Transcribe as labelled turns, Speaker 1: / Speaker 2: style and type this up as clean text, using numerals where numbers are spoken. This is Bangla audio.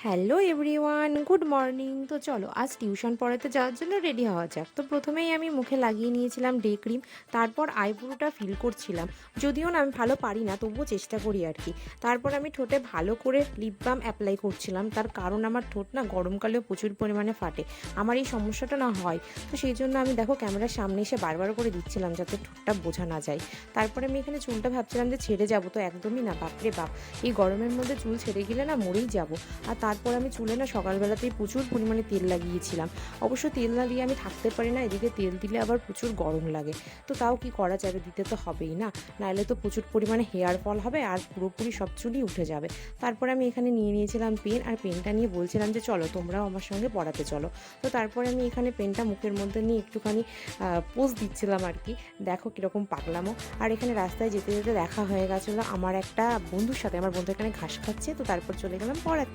Speaker 1: Hello everyone, good morning. তো চলো আজ টিউশন পড়াতে যাওয়ার জন্য রেডি হওয়া যাক। তো প্রথমেই আমি মুখে লাগিয়ে নিয়েছিলাম ডে ক্রিম, তারপর আইব্রোটা ফিল করছিলাম। যদিও না আমি ভালো পারি না, তবুও চেষ্টা করি আর কি। তারপর আমি ঠোঁটে ভালো করে লিপ বাম অ্যাপ্লাই করছিলাম, তার কারণ আমার ঠোঁট না গরমকালেও প্রচুর পরিমাণে ফাটে। আমার এই সমস্যাটা না হয়, তো সেই জন্য আমি দেখো ক্যামেরার সামনে এসে বারবার করে দিচ্ছিলাম যাতে ঠোঁটটা বোঝা না যায়। তারপরে আমি এখানে চুলটা ভাবছিলাম যে ছেড়ে যাবো, তো একদমই না, বাপরে বাপ, এই গরমের মধ্যে চুল ছেড়ে গেলে না মরেই যাবো। আর তারপর আমি চুলে না সকালবেলাতেই প্রচুর পরিমাণে তেল লাগিয়েছিলাম। অবশ্য তেল না দিয়ে আমি থাকতে পারি না, এদিকে তেল দিলে আবার প্রচুর গরম লাগে। তো তাও কি করা যাবে, দিতে তো হবেই না, নাহলে তো প্রচুর পরিমাণে হেয়ার ফল হবে আর পুরোপুরি সব চুলই উঠে যাবে। তারপরে আমি এখানে নিয়ে নিয়েছিলাম পেন, আর পেনটা নিয়ে বলছিলাম যে চলো তোমরাও আমার সঙ্গে পড়াতে চলো। তো তারপরে আমি এখানে পেনটা মুখের মধ্যে নিয়ে একটুখানি পোজ দিচ্ছিলাম আর কি, দেখো কীরকম পাগলামো। আর এখানে রাস্তায় যেতে যেতে দেখা হয়ে গেছিলো আমার একটা বন্ধুর সাথে, আমার বন্ধু এখানে ঘাস খাচ্ছে, তো তারপর চলে গেলাম পড়াতে।